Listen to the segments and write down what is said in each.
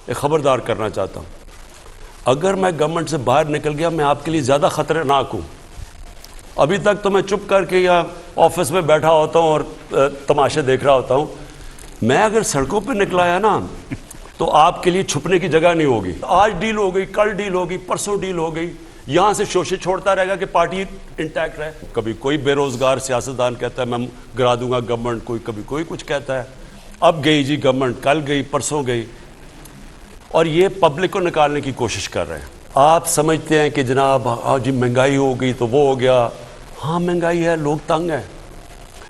एक खबरदार करना चाहता हूँ, अगर मैं गवर्नमेंट से बाहर निकल गया मैं आपके लिए ज़्यादा ख़तरनाक हूँ। अभी तक तो मैं चुप करके या ऑफिस में बैठा होता हूँ और तमाशे देख रहा होता हूँ। मैं अगर सड़कों पर निकला है ना तो आपके लिए छुपने की जगह नहीं होगी। आज डील हो गई, कल डील होगी, परसों डील हो गई, यहाँ से शोषित छोड़ता रहेगा कि पार्टी इंटैक्ट रहे। कभी कोई बेरोजगार सियासतदान कहता है मैं गिरा दूंगा गवर्नमेंट, कभी कोई कुछ कहता है। अब गई जी गवर्नमेंट, कल गई, परसों गई, और ये पब्लिक को निकालने की कोशिश कर रहे हैं। आप समझते हैं कि जनाब जी महंगाई हो गई तो वो हो गया। हाँ महंगाई है, लोग तंग हैं,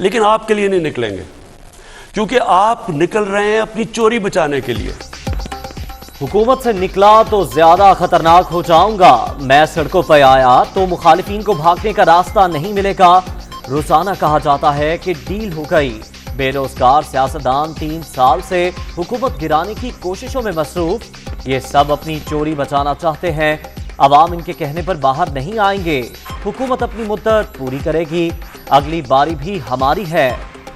लेकिन आपके लिए नहीं निकलेंगे, क्योंकि आप निकल रहे हैं अपनी चोरी बचाने के लिए। हुकूमत से निकला तो ज्यादा खतरनाक हो जाऊंगा, मैं सड़कों पर आया तो मुखालिफिन को भागने का रास्ता नहीं मिलेगा। रोजाना कहा जाता है कि डील हो गई। बेरोजगार सियासतदान 3 साल से हुकूमत गिराने की कोशिशों में मसरूफ। ये सब अपनी चोरी बचाना चाहते हैं। अवाम इनके कहने पर बाहर नहीं आएंगे। हुकूमत अपनी मुद्दत पूरी करेगी, अगली बारी भी हमारी है।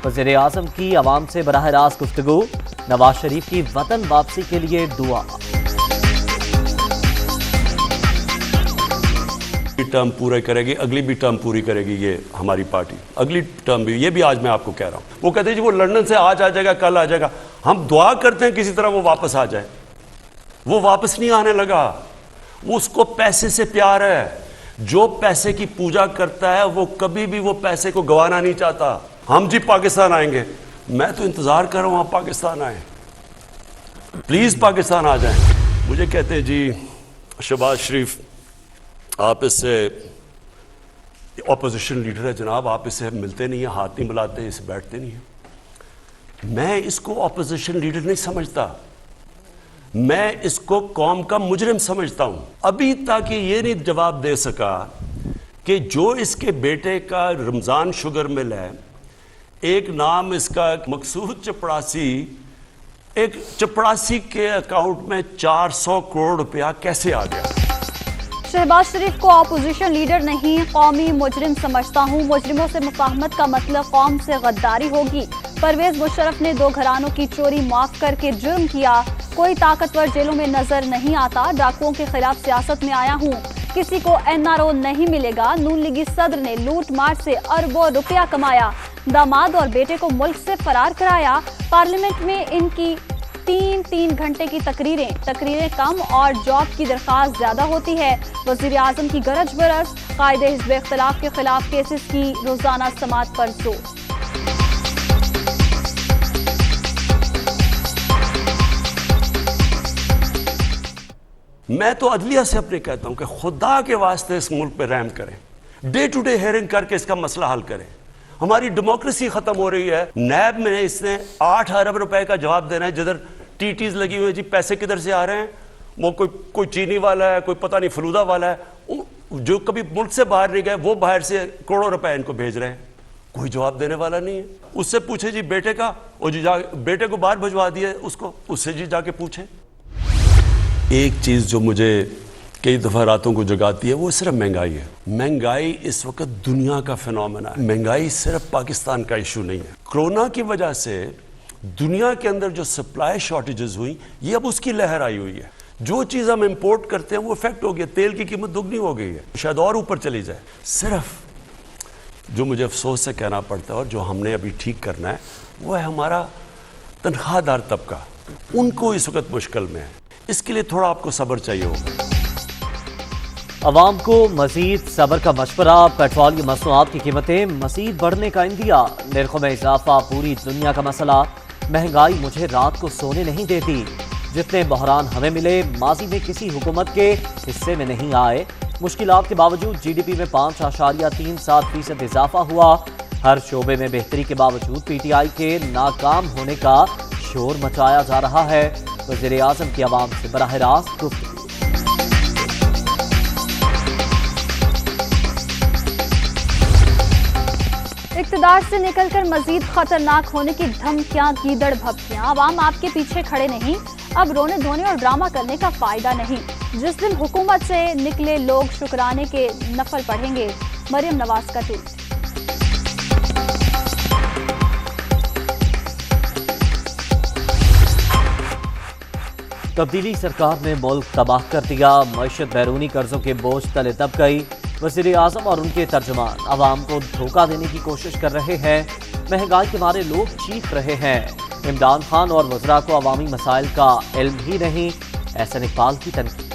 वज़ीर आज़म की अवाम से बराह रास्त गुफ्तगू, नवाज शरीफ की वतन वापसी के लिए दुआ। टर्म पूरे करेगी, अगली भी टर्म पूरी करेगी ये हमारी पार्टी, अगली टर्म भी। ये भी आज मैं आपको कह रहा हूँ। वो कहते हैं जी वो लंदन से आज आ जाएगा, कल आ जाएगा। हम दुआ करते हैं किसी तरह वो वापस आ जाए। वो वापस नहीं आने लगा। उसको पैसे से प्यार है। जो पैसे की पूजा करता है वो कभी भी वो पैसे को गंवाना नहीं चाहता। हम जी पाकिस्तान आएंगे, मैं तो इंतजार कर रहा हूँ आप पाकिस्तान आए, प्लीज पाकिस्तान आ जाए। मुझे कहते हैं जी शहबाज शरीफ आप इससे ऑपोजिशन लीडर है जनाब, आप इससे मिलते नहीं हैं, हाथ नहीं मिलाते, इससे बैठते नहीं हैं। मैं इसको ऑपोजिशन लीडर नहीं समझता, मैं इसको कौम का मुजरिम समझता हूं। अभी तक ये नहीं जवाब दे सका कि जो इसके बेटे का रमजान शुगर मिल है, एक नाम इसका मकसूद चपड़ासी, एक चपड़ासी के अकाउंट में 400 करोड़ रुपया कैसे आ गया। शहबाज शरीफ को अपोजिशन लीडर नहीं, कौमी मुजरिम समझता हूँ। मुजरिमों से मुफाहमत का मतलब कौम से गद्दारी होगी। परवेज मुशर्रफ ने 2 घरानों की चोरी माफ करके जुर्म किया। कोई ताकतवर जेलों में नजर नहीं आता। डाकुओं के खिलाफ सियासत में आया हूँ, किसी को NRO नहीं मिलेगा। नून लीगी सदर ने लूट मार से अरबों रुपया कमाया। दामाद और बेटे को मुल्क से फरार कराया। पार्लियामेंट में इनकी 3-3 घंटे की तकरीरें कम और जॉब की दरख्वास्त ज्यादा होती है। वज़ीर आज़म की गरज बरस, कायदे हिज़्ब इख्तिलाफ के खिलाफ केसेस की रोजाना समाअत पर जोर। मैं तो अदलिया से अपने कहता हूं कि खुदा के वास्ते इस मुल्क पे रहम करें, डे टू डे हेयरिंग करके इसका मसला हल करें। हमारी डेमोक्रेसी खत्म हो रही है। नैब में इसने 8 अरब रुपए का जवाब देना है, जिधर टीटीज लगी हुई है जी, पैसे किधर से आ रहे हैं। वो कोई चीनी वाला है, कोई पता नहीं फलूदा वाला है, जो कभी मुल्क से बाहर नहीं गए, वो बाहर से करोड़ों रुपए इनको भेज रहे हैं। कोई जवाब देने वाला नहीं है। उससे पूछे जी बेटे का, और जी बेटे को बाहर भिजवा दिया उसको, उससे जी जाके पूछे। एक चीज जो मुझे कई दफा रातों को जगाती है वो सिर्फ महंगाई है। महंगाई इस वक्त दुनिया का फिनोमेना है। महंगाई सिर्फ पाकिस्तान का इशू नहीं है। कोरोना की वजह से दुनिया के अंदर जो सप्लाई शॉर्टेजेस हुई, ये अब उसकी लहर आई हुई है। जो चीज़ हम इंपोर्ट करते हैं वो इफेक्ट हो गया। तेल की कीमत दुगनी हो गई है, शायद और ऊपर चली जाए। सिर्फ जो मुझे अफसोस से कहना पड़ता है और जो हमने अभी ठीक करना है वो है हमारा तनख्वाहदार तबका। उनको इस वक्त मुश्किल में है। इसके लिए थोड़ा आपको सब्र चाहिए होगा। अवाम को मजीद सब्र का मशवरा। पेट्रोलियम मसनूआत की कीमतें मजीद बढ़ने का इंदिया। निर्खों में इजाफा पूरी दुनिया का मसला। महंगाई मुझे रात को सोने नहीं देती। जितने बहरान हमें मिले माजी में किसी हुकूमत के हिस्से में नहीं आए। मुश्किलात के बावजूद GDP में 5.37% इजाफा हुआ। हर शोबे में बेहतरी के बावजूद PTI के नाकाम होने का शोर मचाया जा रहा है। वज़ीर आज़म की आवाम से बराह रास्त गुफ्तगू। इक़्तिदार से निकलकर मजीद खतरनाक होने की धमकियां, गीदड़ भभकियां। आवाम आपके पीछे खड़े नहीं, अब रोने धोने और ड्रामा करने का फायदा नहीं। जिस दिन हुकूमत से निकले लोग शुक्राने के नफल पढ़ेंगे। मरियम नवाज का ट्वीट। तब्दीली सरकार ने मुल्क तबाह कर दिया, मईशत बैरूनी कर्जों के बोझ तले दब गई। वज़ीर आज़म और उनके तर्जुमान अवाम को धोखा देने की कोशिश कर रहे हैं। महंगाई के मारे लोग चीख रहे हैं। इमरान खान और वज़रा को अवामी मसाइल का इल्म ही नहीं, एहसन इकबाल की तनकीद।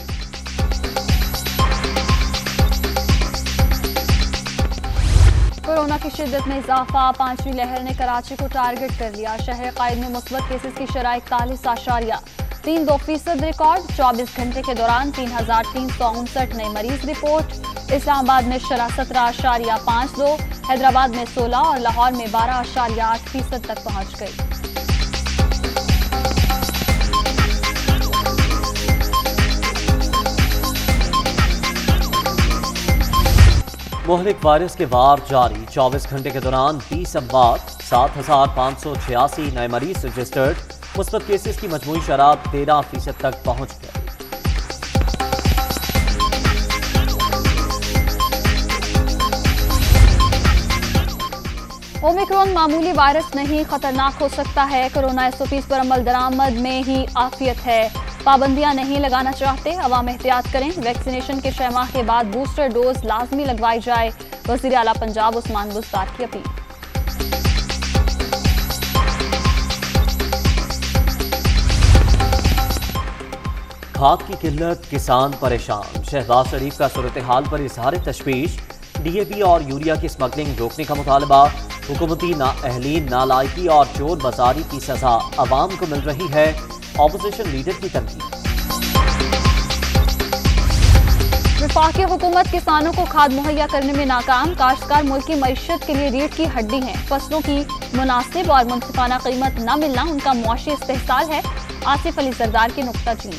कोरोना की शिद्दत में इजाफा, 5वीं लहर ने कराची को टारगेट कर लिया। शहर कायद में मुस्बत केसेस की शरह 41.32% रिकॉर्ड। 24 घंटे के दौरान 3,359 नए मरीज रिपोर्ट। इस्लामाबाद में शरह 17.52, हैदराबाद में 16 और लाहौर में 12.8% तक पहुंच गई। मुहलिक वायरस के वार जारी, 24 घंटे के दौरान 20 अमवात, 7,586 नए मरीज रजिस्टर्ड। मुस्बत केसेस की मजमूई शरह 13% तक पहुंच गई। ओमिक्रॉन मामूली वायरस नहीं, खतरनाक हो सकता है। कोरोना एसओपीज पर अमल दरामद में ही आफियत है। पाबंदियां नहीं लगाना चाहते, अवाम एहतियात करें। वैक्सीनेशन के 6 माह के बाद बूस्टर डोज लाजमी लगवाई जाए। वज़ीर आला पंजाब उस्मान बुज़दार की अपील। खाद की किल्लत, किसान परेशान। शहबाज शरीफ का सूरत हाल पर इजहार तशवीश। DAP और यूरिया की स्मगलिंग रोकने का मुतालबा। हुकूमती नाअहलीन, नालायकी और चोर बाजारी की सजा अवाम को मिल रही है। ऑपोजिशन लीडर की तनकीद। वफाकी हुकूमत किसानों को खाद मुहैया करने में नाकाम। काश्तकार मुल्क की मईशत के लिए रीढ़ की हड्डी हैं। फसलों की मुनासिब और मुनसिफाना कीमत न मिलना उनका मुआशी इस्तेहसाल है। आसिफ अली सरदार की नुक्ताचीनी।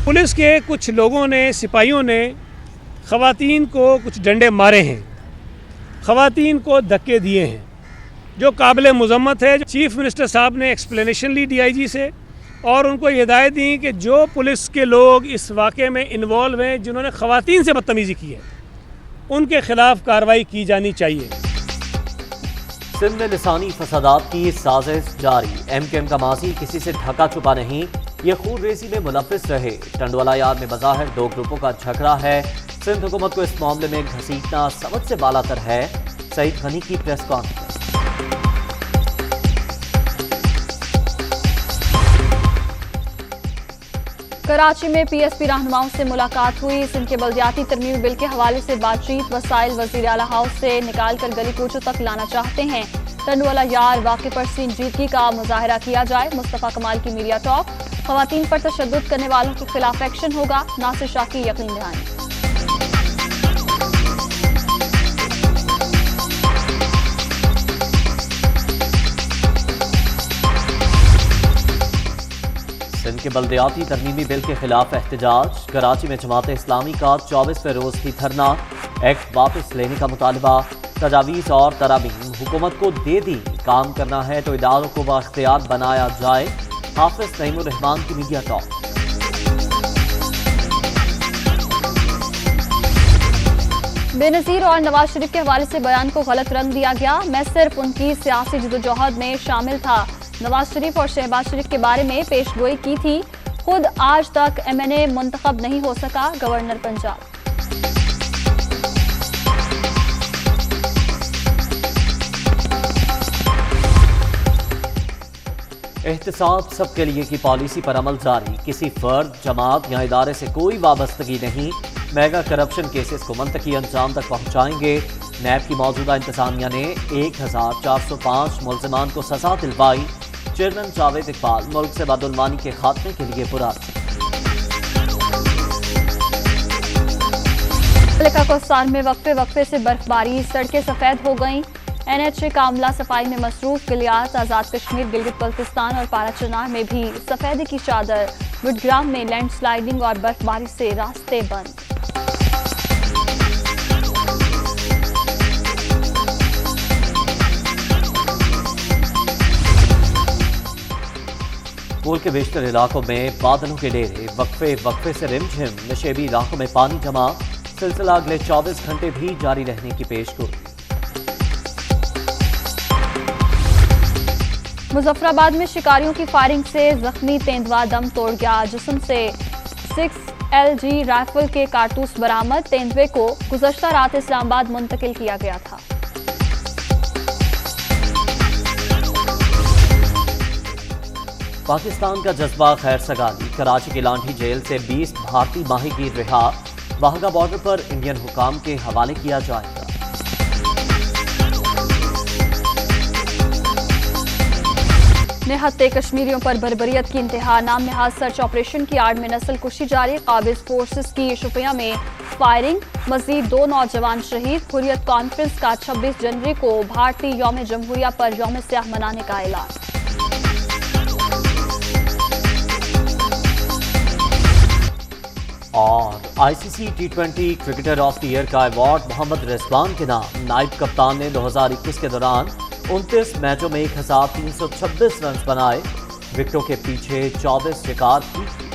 पुलिस के कुछ लोगों ने, सिपाहियों ने ख़वातीन को कुछ डंडे मारे हैं, ख़वातीन को धक्के दिए हैं, जो काबिल मुज़म्मत है। चीफ मिनिस्टर साहब ने एक्सप्लेनेशन ली DIG से और उनको हिदायत दी कि जो पुलिस के लोग इस वाक़े में इन्वॉल्व हैं, जिन्होंने ख़वातीन से बदतमीज़ी की है, उनके खिलाफ कार्रवाई की जानी चाहिए। सिंध में लिसानी फसादात की साजिश जारी। MKM का माजी किसी से ढका छुपा नहीं, ये खून रेजी में मुलव्विस रहे। टंडवाला यार्ड में बज़ाहिर 2 ग्रुपों का झगड़ा है। सिंध हुकूमत को इस मामले में घसीटना समझ से बालातर है। सईद गनी की प्रेस कॉन्फ्रेंस। कराची में PSP रहनुमाओं से मुलाकात हुई। सिंध के बल्दियाती तरमीमी बिल के हवाले से बातचीत। वसाइल वज़ीर आला हाउस से निकाल कर गली कूचों तक लाना चाहते हैं। टंडवाला यार वाक़े पर संजीदगी का मुजाहरा किया जाए। मुस्तफ़ा कमाल की मीडिया टॉक। ख़वातीन पर तशद्दुद करने वालों के खिलाफ एक्शन होगा। नासिर शाह की यकीन दहानी। सिंध के बल्दियाती तरमीमी बिल के खिलाफ एहतजाज। कराची में जमात इस्लामी का 24वें रोज भी धरना। एक्ट वापस लेने का मुतालबा। तजावीज़ और तरामीम हुकूमत को दे दी, काम करना है तो इदारों को बाख्तियार बनाया जाए। हाफिज नईमुर रहमान की मीडिया टॉक। बेनज़ीर और नवाज शरीफ के हवाले से बयान को गलत रंग दिया गया। मैं सिर्फ उनकी सियासी जदोजहद में शामिल था। नवाज शरीफ और शहबाज शरीफ के बारे में पेशगोई की थी। खुद आज तक MNA मुंतखब नहीं हो सका। गवर्नर पंजाब। एहतिसाब सबके लिए की पॉलिसी पर अमल जारी। किसी फर्द, जमात या इदारे से कोई वाबस्तगी नहीं। मेगा करप्शन केसेस को मंतकी अंजाम तक पहुंचाएंगे। नैब की मौजूदा इंतजामिया ने 1405 मुल्जिमान को सजा दिलवाई। चेयरमैन जावेद इकबाल मुल्क से बदउनवानी के खात्मे के लिए पुरअज़्म। मलिका कोस्तान में वक्फे से बर्फबारी, सड़कें सफेद हो गईं। NH का अमला सफाई में मसरूफ। गिलियात, आज़ाद कश्मीर, गिलगित बल्तिस्तान और पाराचनार में भी सफेदी की चादर। गुडग्राम में लैंडस्लाइडिंग और बर्फबारी से रास्ते बंद। मुल्क के बेशतर इलाकों में बादलों के डेरे। वक्फे से रिमझिम। नशेबी इलाकों में पानी जमा। सिलसिला अगले 24 घंटे भी जारी रहने की पेशगोई। मुजफ्फराबाद में शिकारियों की फायरिंग से जख्मी तेंदुआ दम तोड़ गया। जिस्म से 6LG राइफल के कारतूस बरामद। तेंदुए को गुज़श्ता रात इस्लामाबाद मुंतकिल किया गया था। पाकिस्तान का जज्बा खैर सगाली। कराची की लांठी जेल से 20 भारतीय माहीगीर रिहा। वाहगा बॉर्डर पर इंडियन हुकाम के हवाले किया जाएगा। निहत्ते कश्मीरियों पर बर्बरियत की इंतहा। नाम नहाज सर्च ऑपरेशन की आड़ में नस्ल कुशी जारी। काबिज फोर्सेस की शुपिया में फायरिंग। मजीद 2 नौजवान शहीद। हुर्रियत कॉन्फ्रेंस का 26 जनवरी को भारतीय यौम जमहूरिया पर यौम स्याह मनाने का ऐलान। और ICC T20 cricketer of the year का अवार्ड मोहम्मद रिजवान के नाम। नायब कप्तान ने 2021 के दौरान 29 मैचों में 1326 रन बनाए। विकेटों के पीछे 24 शिकार की।